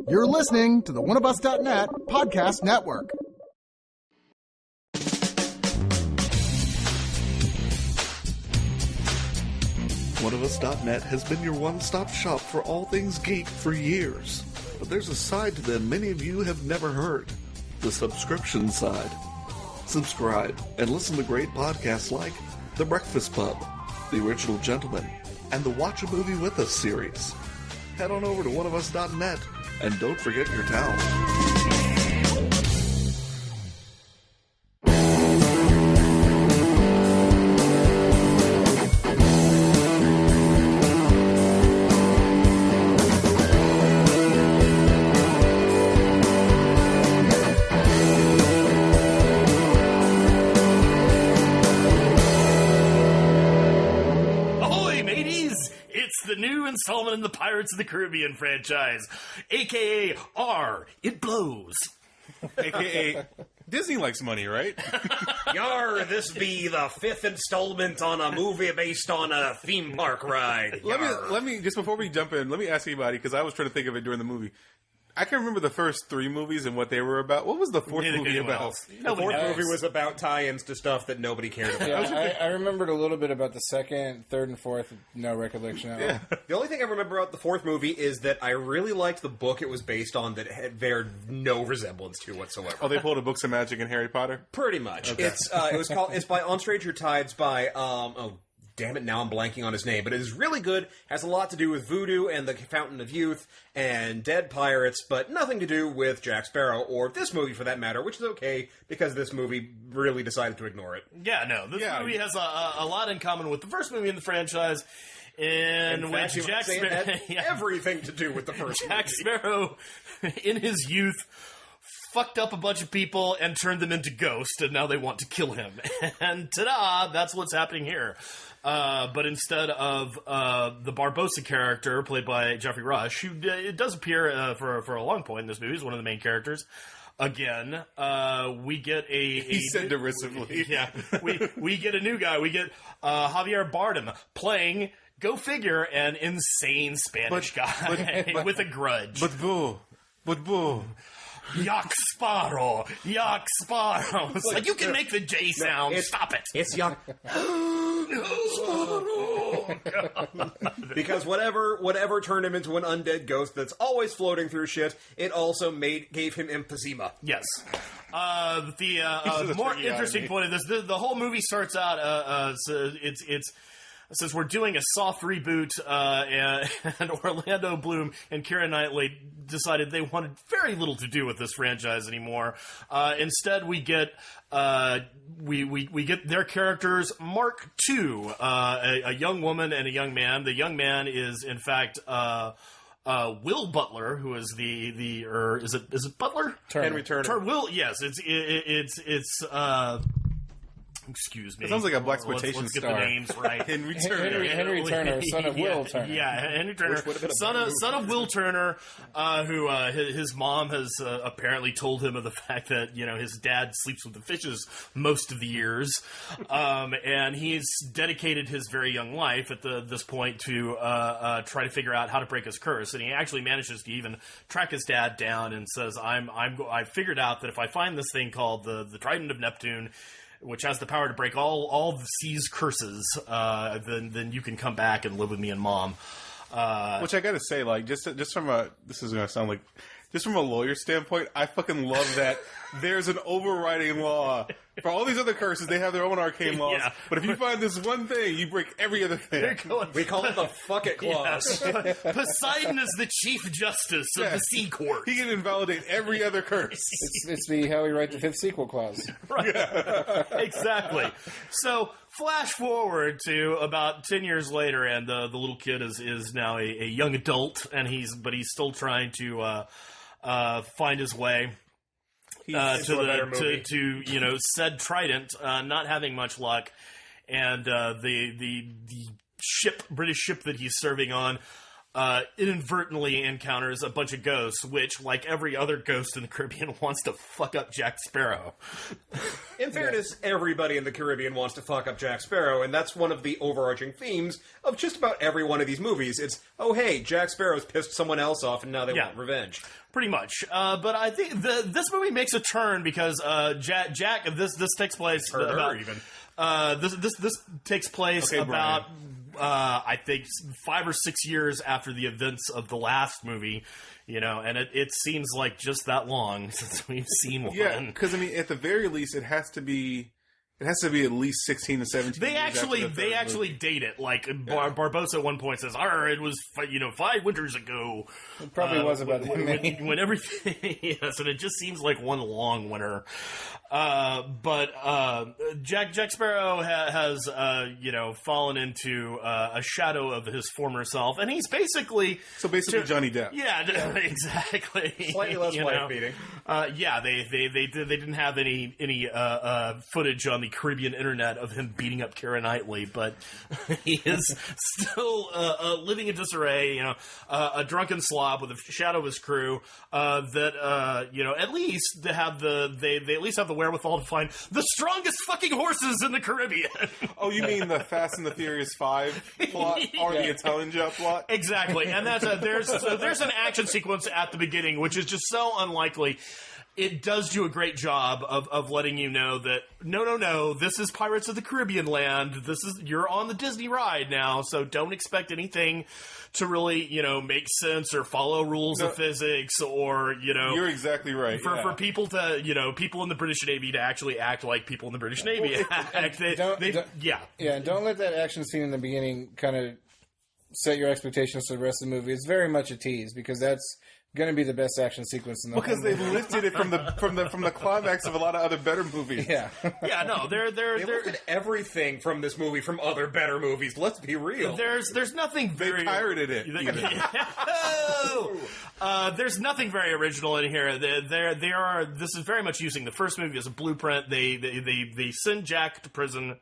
You're listening to the Oneofus.net podcast network. Oneofus.net has been your one-stop shop for all things geek for years. But there's a side to them many of you have never heard. The subscription side. Subscribe and listen to great podcasts like The Breakfast Pub, The Original Gentleman, and the Watch a Movie With Us series. Head on over to Oneofus.net and don't forget your towel. Installment in the Pirates of the Caribbean franchise, a.k.a. R, It Blows. A.k.a. Disney likes money, right? Yar, this be the fifth installment on a movie based on a theme park ride. Let me just before we jump in, let me ask anybody, because I was trying to think of it during the movie. I can remember the first three movies and what they were about. What was the fourth movie about? The fourth movie was about tie-ins to stuff that nobody cared about. Yeah, I remembered a little bit about the second, third, and fourth. No recollection at all. The only thing I remember about the fourth movie is that I really liked the book it was based on that had bared no resemblance to whatsoever. Oh, they pulled a Books of Magic and Harry Potter? Pretty much. Okay. It's by On Stranger Tides by damn it, now I'm blanking on his name, but it is really good, has a lot to do with voodoo and the Fountain of Youth and dead pirates, but nothing to do with Jack Sparrow, or this movie for that matter, which is okay, because this movie really decided to ignore it. Yeah, no, this movie has a lot in common with the first movie in the franchise, in which Jack Sparrow had everything to do with the first movie. Jack Sparrow, in his youth, fucked up a bunch of people and turned them into ghosts, and now they want to kill him. And ta-da, that's what's happening here. But instead of the Barbossa character, played by Geoffrey Rush, who it does appear for a long point in this movie, is one of the main characters. Again, we get He said derisively. Yeah, we get a new guy. We get Javier Bardem playing, go figure, an insane Spanish guy with a grudge. But Beau. Yak Sparrow! It's like, you can make the J sound. Stop it. It's Yak. Because whatever turned him into an undead ghost that's always floating through shit, it also gave him emphysema. Yes. The more interesting point of this, the whole movie starts out, it's since we're doing a soft reboot, and Orlando Bloom and Keira Knightley decided they wanted very little to do with this franchise anymore. Instead, we get we get their characters Mark II, a young woman and a young man. The young man is in fact Will Butler, who is is it Butler? Henry Turner. Yes, it's excuse me. It sounds like a blaxploitation let's star. Get the names right. Henry Turner. Henry Turner, son of Will Turner. Yeah, Henry Turner, son of Will Turner, who his mom has apparently told him of the fact that his dad sleeps with the fishes most of the years, and he's dedicated his very young life at this point to try to figure out how to break his curse, and he actually manages to even track his dad down and says, I figured out that if I find this thing called the Trident of Neptune, which has the power to break all the sea's curses, then you can come back and live with me and Mom. Which I gotta say, like, just from this is gonna sound like, just from a lawyer standpoint, I fucking love that there's an overriding law. For all these other curses, they have their own arcane laws. Yeah. But if you find this one thing, you break every other thing. We call it the fuck it clause. Yeah. Poseidon is the chief justice of the sea court. He can invalidate every other curse. It's the how we write the fifth sequel clause. Right. Yeah. Exactly. So, flash forward to about 10 years later, and the little kid is now a young adult, and he's still trying to find his way to said Trident, not having much luck, and the British ship that he's serving on inadvertently encounters a bunch of ghosts, which, like every other ghost in the Caribbean, wants to fuck up Jack Sparrow. In fairness, everybody in the Caribbean wants to fuck up Jack Sparrow, and that's one of the overarching themes of just about every one of these movies. It's, oh hey, Jack Sparrow's pissed someone else off, and now they want revenge. Pretty much. But I think this movie makes a turn because Jack, this takes place this takes place about... I think 5 or 6 years after the events of the last movie, and it seems like just that long since we've seen one. Yeah, because I mean, at the very least, it has to be at least 16 to 17. They actually date it. Like Barbosa at one point says, "It was 5 winters ago." It probably was about that many. When everything, yes, and it just seems like one long winter. But Jack Sparrow has fallen into a shadow of his former self, and he's basically Johnny Depp. Yeah, exactly. Slightly less wife beating. They didn't have any footage on the Caribbean internet of him beating up Keira Knightley, but he is still living in disarray. A drunken slob with a shadow of his crew. At least they at least have the wherewithal to find the strongest fucking horses in the Caribbean. Oh, you mean the Fast and the Furious 5 plot or the Italian Job plot? Exactly, and there's an action sequence at the beginning which is just so unlikely. It does do a great job of letting you know that no, this is Pirates of the Caribbean land. You're on the Disney ride now, so don't expect anything to really, make sense or follow rules of physics or, You're exactly right. For people to, people in the British Navy to actually act like people in the British Navy act. Don't let that action scene in the beginning kind of set your expectations for the rest of the movie. It's very much a tease because that's going to be the best action sequence in the because they've lifted it from the climax of a lot of other better movies. Yeah, they lifted everything from this movie from other better movies. Let's be real. There's nothing very... They pirated it. There's nothing very original in here. This is very much using the first movie as a blueprint. They send Jack to prison.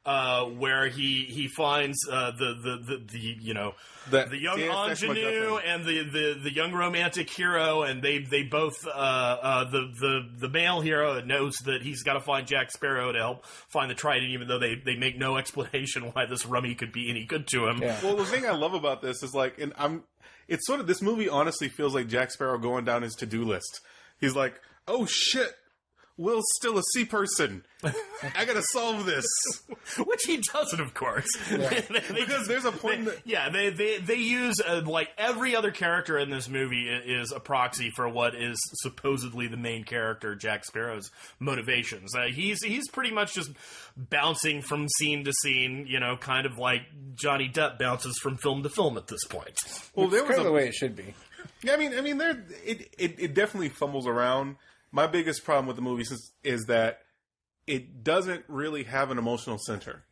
Where he finds the young ingenue and the young romantic hero, and they both the male hero knows that he's got to find Jack Sparrow to help find the Trident, even though they make no explanation why this rummy could be any good to him. Yeah. Well, the thing I love about this is it's sort of, this movie honestly feels like Jack Sparrow going down his to-do list. He's like, oh shit, Will's still a sea person. I gotta solve this. Which he doesn't, of course. Yeah. Because there's a point they use, like, every other character in this movie is a proxy for what is supposedly the main character, Jack Sparrow's motivations. He's pretty much just bouncing from scene to scene, kind of like Johnny Depp bounces from film to film at this point. Well, there was the way it should be. Yeah, I mean, it definitely fumbles around. My biggest problem with the movie is that it doesn't really have an emotional center.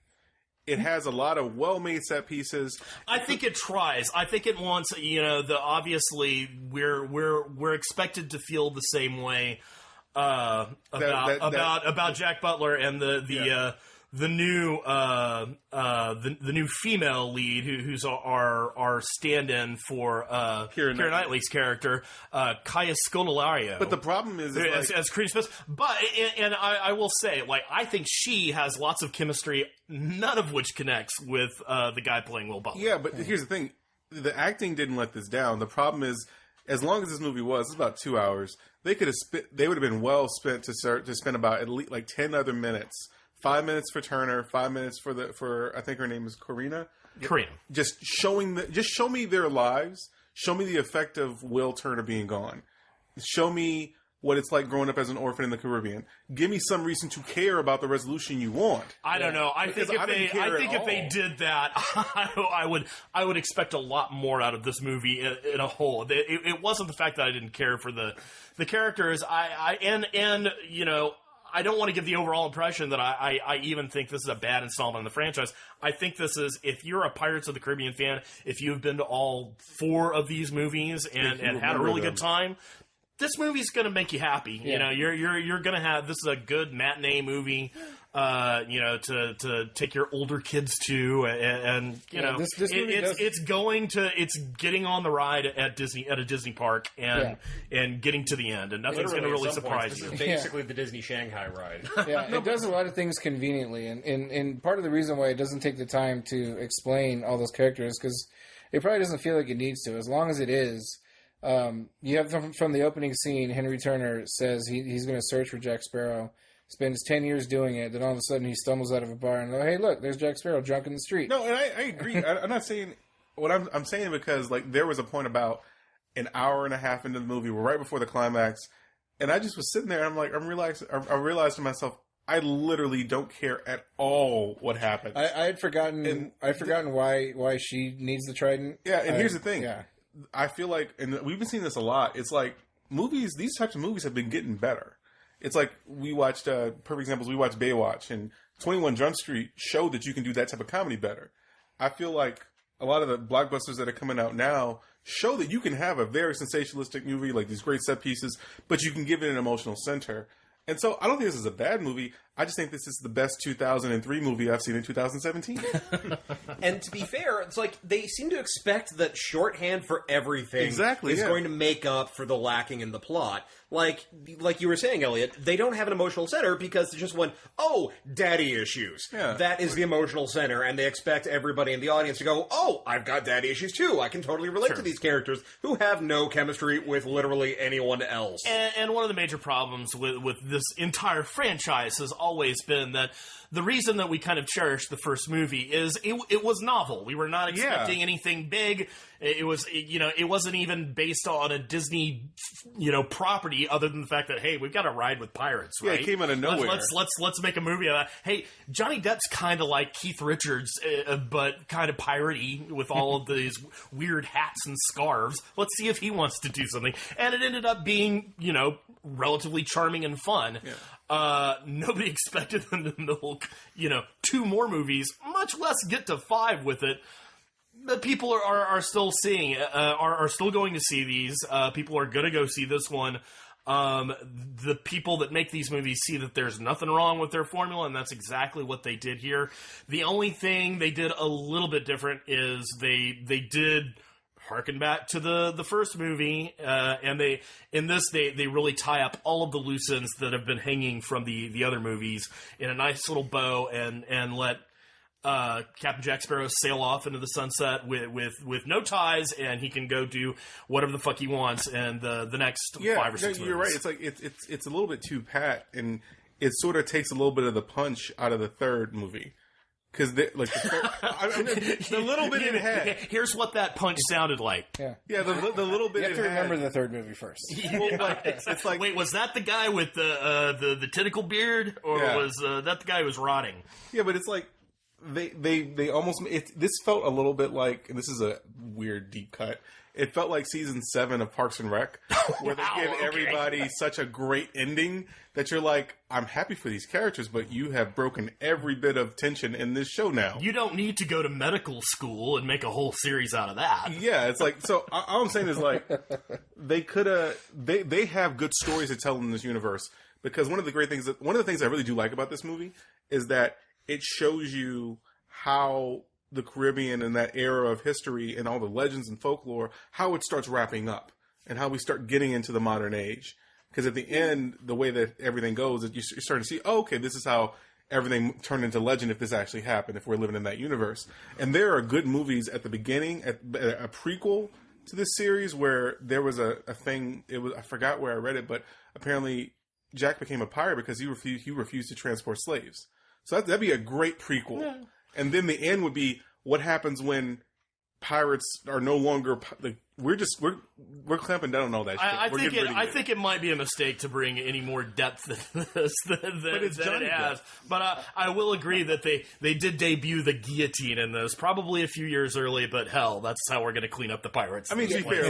It has a lot of well-made set pieces. I think it tries. I think it wants, obviously we're expected to feel the same way about Jack Butler and the new female lead who's our stand-in for Keira Knightley's character, Kaya Scodelario. But the problem is as Creed Smith. But and I will say, like, I think she has lots of chemistry, none of which connects with the guy playing Will Butler. Yeah, but here's the thing: the acting didn't let this down. The problem is, as long as this movie it's about 2 hours. They would have been well spent to spend about at least like 10 other minutes. 5 minutes for Turner, 5 minutes for I think her name is Corina. Just show me their lives. Show me the effect of Will Turner being gone. Show me what it's like growing up as an orphan in the Caribbean. Give me some reason to care about the resolution you want. I don't know. I think if they did that, I would expect a lot more out of this movie in a whole. It wasn't the fact that I didn't care for the characters. I don't want to give the overall impression that I even think this is a bad installment in the franchise. I think this is, if you're a Pirates of the Caribbean fan, if you've been to all 4 of these movies and had a really good time, this movie's going to make you happy. Yeah. You're going to have, this is a good matinee movie. to take your older kids to, and it's getting on the ride at a Disney park and getting to the end, and nothing's going to really surprise you. This is basically the Disney Shanghai ride. Yeah, it does a lot of things conveniently, and part of the reason why it doesn't take the time to explain all those characters because it probably doesn't feel like it needs to. As long as it is, you have from the opening scene, Henry Turner says he's going to search for Jack Sparrow. Spends 10 years doing it, then all of a sudden he stumbles out of a bar and hey, look, there's Jack Sparrow drunk in the street. No, and I agree. I'm not saying what I'm saying because like there was a point about an hour and a half into the movie, we're right before the climax, and I just was sitting there and I realized to myself, I literally don't care at all what happens. I had forgotten. I'd forgotten why she needs the trident. Yeah, and here's the thing. Yeah. I feel like, and we've been seeing this a lot. It's like movies. These types of movies have been getting better. It's like we watched, perfect examples, we watched Baywatch, and 21 Jump Street showed that you can do that type of comedy better. I feel like a lot of the blockbusters that are coming out now show that you can have a very sensationalistic movie, like these great set pieces, but you can give it an emotional center. And so I don't think this is a bad movie. I just think this is the best 2003 movie I've seen in 2017. And to be fair, it's like they seem to expect that shorthand for everything is going to make up for the lacking in the plot. Like you were saying, Elliott, they don't have an emotional center because they just went, oh, daddy issues. Yeah. That is the emotional center, and they expect everybody in the audience to go, oh, I've got daddy issues too. I can totally relate to these characters who have no chemistry with literally anyone else. And one of the major problems with this entire franchise has always been that the reason that we kind of cherished the first movie is it was novel. We were not expecting anything big. It wasn't even based on a Disney, property other than the fact that, hey, we've got a ride with pirates, right? Yeah, it came out of nowhere. Let's make a movie of that. Hey, Johnny Depp's kind of like Keith Richards, but kind of piratey with all of these weird hats and scarves. Let's see if he wants to do something. And it ended up being, relatively charming and fun. Yeah. Nobody expected them to milk, 2 more movies, much less get to 5 with it. But people are still seeing, are still going to see these. People are going to go see this one. The people that make these movies see that there's nothing wrong with their formula, and that's exactly what they did here. The only thing they did a little bit different is they did harken back to the first movie, and they really tie up all of the loose ends that have been hanging from the other movies in a nice little bow, and let Captain Jack Sparrow sail off into the sunset with no ties, and he can go do whatever the fuck he wants in the next 5 or 6 movies. You're right. It's like it's a little bit too pat, and it sort of takes a little bit of the punch out of the third movie. Because the little bit it had. Here's what that punch sounded like. Yeah. The little bit. You have to remember the third movie first. It's like, wait, was that the guy with the tentacle beard, or was that the guy who was rotting? Yeah, but it's like they almost. This felt a little bit like, and this is a weird deep cut. It felt like season 7 of Parks and Rec, where they give everybody such a great ending that you're like, I'm happy for these characters, but you have broken every bit of tension in this show now. You don't need to go to medical school and make a whole series out of that. Yeah, it's like, so all I'm saying is like, they could have, they have good stories to tell in this universe, because one of the things I really do like about this movie is that it shows you how the Caribbean and that era of history and all the legends and folklore, how it starts wrapping up and how we start getting into the modern age. Because at the end, the way that everything goes, you're starting to see, oh, okay, this is how everything turned into legend if this actually happened, if we're living in that universe. And there are good movies at the beginning, a prequel to this series where there was a thing, I forgot where I read it, but apparently Jack became a pirate because he refused to transport slaves. So that'd be a great prequel. Yeah. And then the end would be what happens when pirates are no longer like, we're clamping down on all that shit. I think it might be a mistake to bring any more depth than this than it has. But I will agree that they did debut the guillotine in this, probably a few years early. But hell, that's how we're going to clean up the pirates. I mean, to be fair,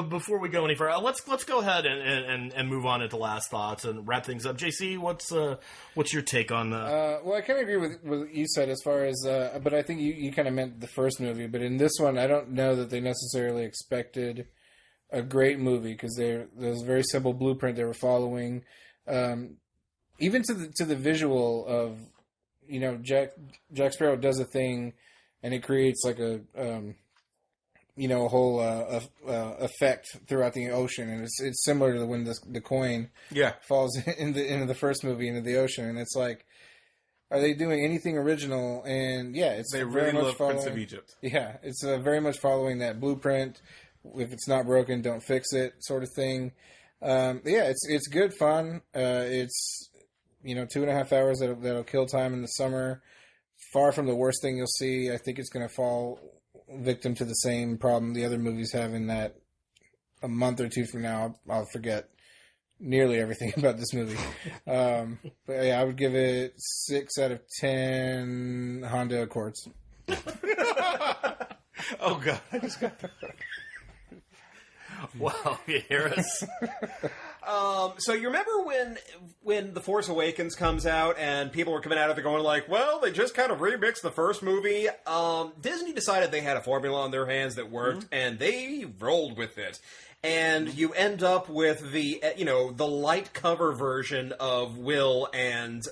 before we go any further, let's go ahead and move on into last thoughts and wrap things up. JC, what's your take on? Well, I kind of agree with what you said as far as, but I think you kind of meant the first movie. But in this one, I don't know that they necessarily expected a great movie because there's a very simple blueprint they were following. even to the visual of, you know, Jack Sparrow does a thing, and it creates like a you know, a whole effect throughout the ocean, and it's similar to when the coin falls into the first movie into the ocean, and it's like, are they doing anything original? And yeah, it's they very really much love following, Prince of Egypt. Yeah, it's very much following that blueprint. If it's not broken, don't fix it, sort of thing. Yeah, it's good fun. It's, you know, 2.5 hours that'll kill time in the summer. Far from the worst thing you'll see. I think it's going to fall victim to the same problem the other movies have, in that a month or two from now I'll forget nearly everything about this movie. But yeah, I would give it 6 out of 10 Honda Accords. Oh god, I just got Wow, Harris. So you remember when The Force Awakens comes out and people were coming out of it going like, well, they just kind of remixed the first movie. Disney decided they had a formula on their hands that worked, and they rolled with it. And you end up with the light cover version of Will and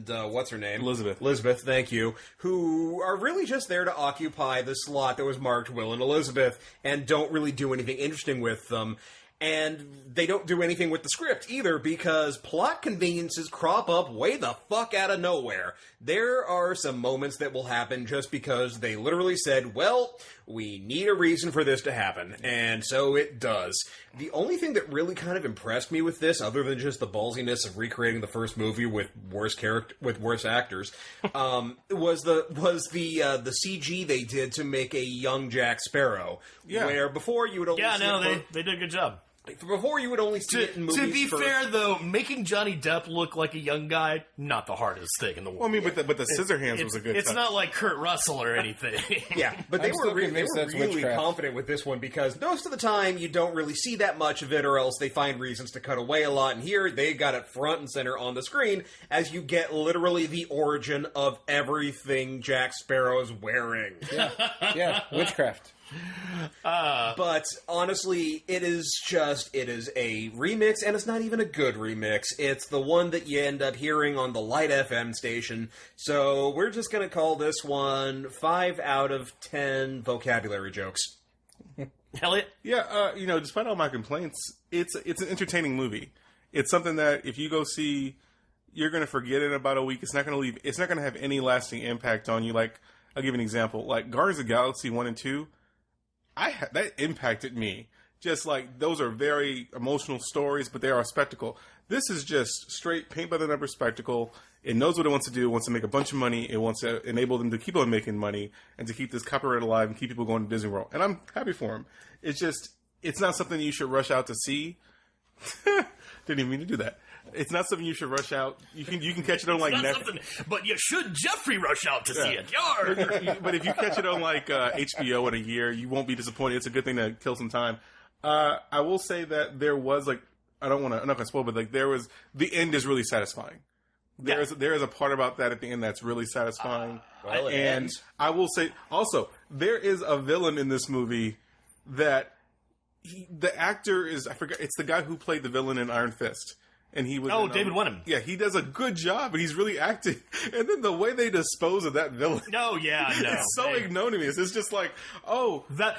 what's her name? Elizabeth, thank you. Who are really just there to occupy the slot that was marked Will and Elizabeth, and don't really do anything interesting with them. And they don't do anything with the script either, because plot conveniences crop up way the fuck out of nowhere. There are some moments that will happen just because they literally said, well, we need a reason for this to happen. And so it does. The only thing that really kind of impressed me with this, other than just the ballsiness of recreating the first movie with worse actors, was the CG they did to make a young Jack Sparrow. Yeah. Where before you would only they did a good job. Before you would only see it in movies. To be fair, though, making Johnny Depp look like a young guy, not the hardest thing in the world. Well, I mean, but the Scissorhands was a good It's touch. not like Kurt Russell or anything. Yeah, but they were really witchcraft. confident with this one, because most of the time you don't really see that much of it, or else they find reasons to cut away a lot. And here they got it front and center on the screen as you get literally the origin of everything Jack Sparrow's wearing. Yeah, witchcraft. But honestly, it is a remix, and it's not even a good remix. It's the one that you end up hearing on the Light FM station. So we're just going to call this one 5 out of 10 vocabulary jokes. Elliott? Yeah, despite all my complaints, it's an entertaining movie. It's something that if you go see, you're going to forget in about a week. It's not going to have any lasting impact on you. Like, I'll give you an example. Like Guardians of the Galaxy 1 and 2, that impacted me. Just like, those are very emotional stories, but they are a spectacle. This is just straight paint by the numbers spectacle. It knows what it wants to do. It wants to make a bunch of money. It wants to enable them to keep on making money and to keep this copyright alive and keep people going to Disney World. And I'm happy for them. It's not something you should rush out to see. Didn't even mean to do that. It's not something you should rush out. You can catch it on like Netflix, but you should Jeffrey rush out to see it. Yarr! But if you catch it on like HBO in a year, you won't be disappointed. It's a good thing to kill some time. I will say that there was like, I'm not going to spoil, but like the end is really satisfying. There is a part about that at the end that's really satisfying. And I will say also, there is a villain in this movie that the actor is, I forgot, it's the guy who played the villain in Iron Fist. And he was David Wenham. Yeah, he does a good job, and he's really acting. And then the way they dispose of that villain, it's so ignominious. It's just like,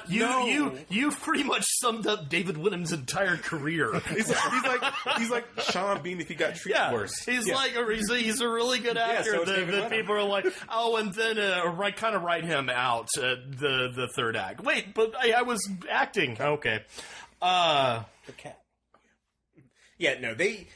you pretty much summed up David Wenham's entire career. he's like Sean Bean if he got treated worse. He's a really good actor. So the people are like, and then kind of write him out the third act. Wait, but I was acting. Okay, the cat. Yeah, no, they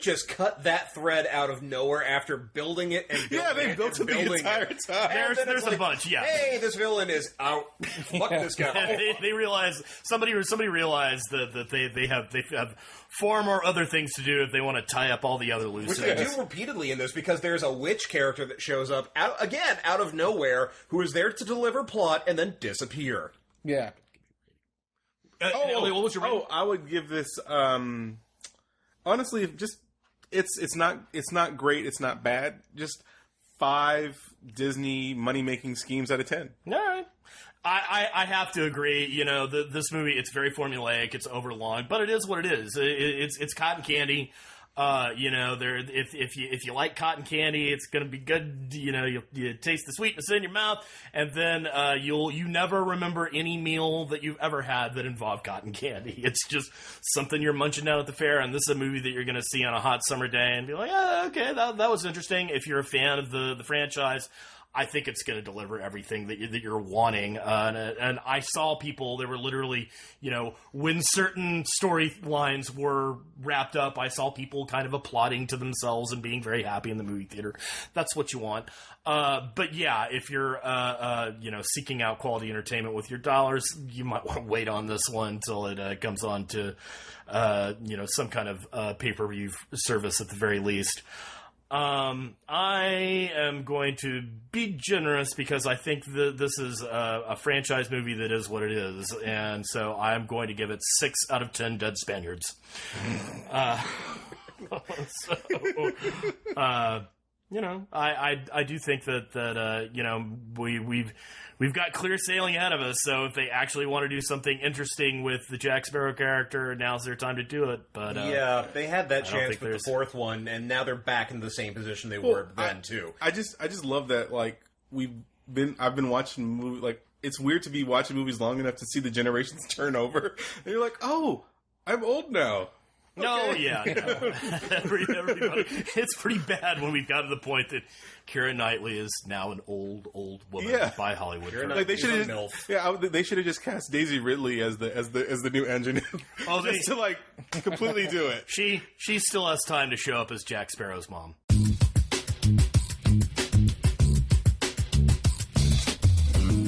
just cut that thread out of nowhere after building it and building they built it the entire time. There's a bunch. Yeah, hey, this villain is out. Fuck this guy. They realize somebody realized that they have far more other things to do if they want to tie up all the other loose Which ends. they do repeatedly in this, because there's a witch character that shows up out of nowhere, who is there to deliver plot and then disappear. Yeah. Elliot, what was your rating? I would give this. Honestly, just it's not great. It's not bad. Just 5 Disney money making schemes out of 10. All right. I have to agree. This movie, it's very formulaic. It's overlong, but it is what it is. It's cotton candy. If you like cotton candy, it's going to be good. You taste the sweetness in your mouth, and then you never remember any meal that you've ever had that involved cotton candy. It's just something you're munching down at the fair, and this is a movie that you're going to see on a hot summer day and be like, okay, that was interesting. If you're a fan of the franchise, I think it's going to deliver everything that you're wanting. And I saw people, they were literally, when certain storylines were wrapped up, I saw people kind of applauding to themselves and being very happy in the movie theater. That's what you want. But yeah, if you're, seeking out quality entertainment with your dollars, you might want to wait on this one until it comes on to, some kind of pay-per-view service at the very least. I am going to be generous because I think this is a franchise movie that is what it is, and so I'm going to give it 6 out of 10 dead Spaniards. I do think that we've got clear sailing ahead of us. So if they actually want to do something interesting with the Jack Sparrow character, now's their time to do it. But they had that chance with the 4th one, and now they're back in the same position they were then too. I just love that. Like I've been watching movies. Like it's weird to be watching movies long enough to see the generations turn over, and you're like, oh, I'm old now. No, yeah, no. Everybody, it's pretty bad when we've got to the point that Keira Knightley is now an old woman by Hollywood. Like they should have just cast Daisy Ridley as the new engineer, just to completely do it. She still has time to show up as Jack Sparrow's mom.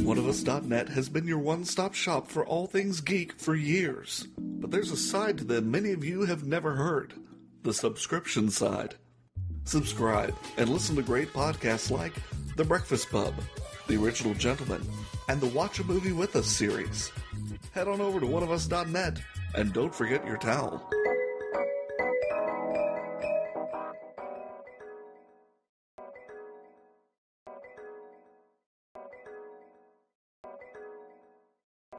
Oneofus.net has been your one-stop shop for all things geek for years. But there's a side to them many of you have never heard. The subscription side. Subscribe and listen to great podcasts like The Breakfast Pub, The Original Gentleman, and the Watch a Movie With Us series. Head on over to oneofus.net and don't forget your towel.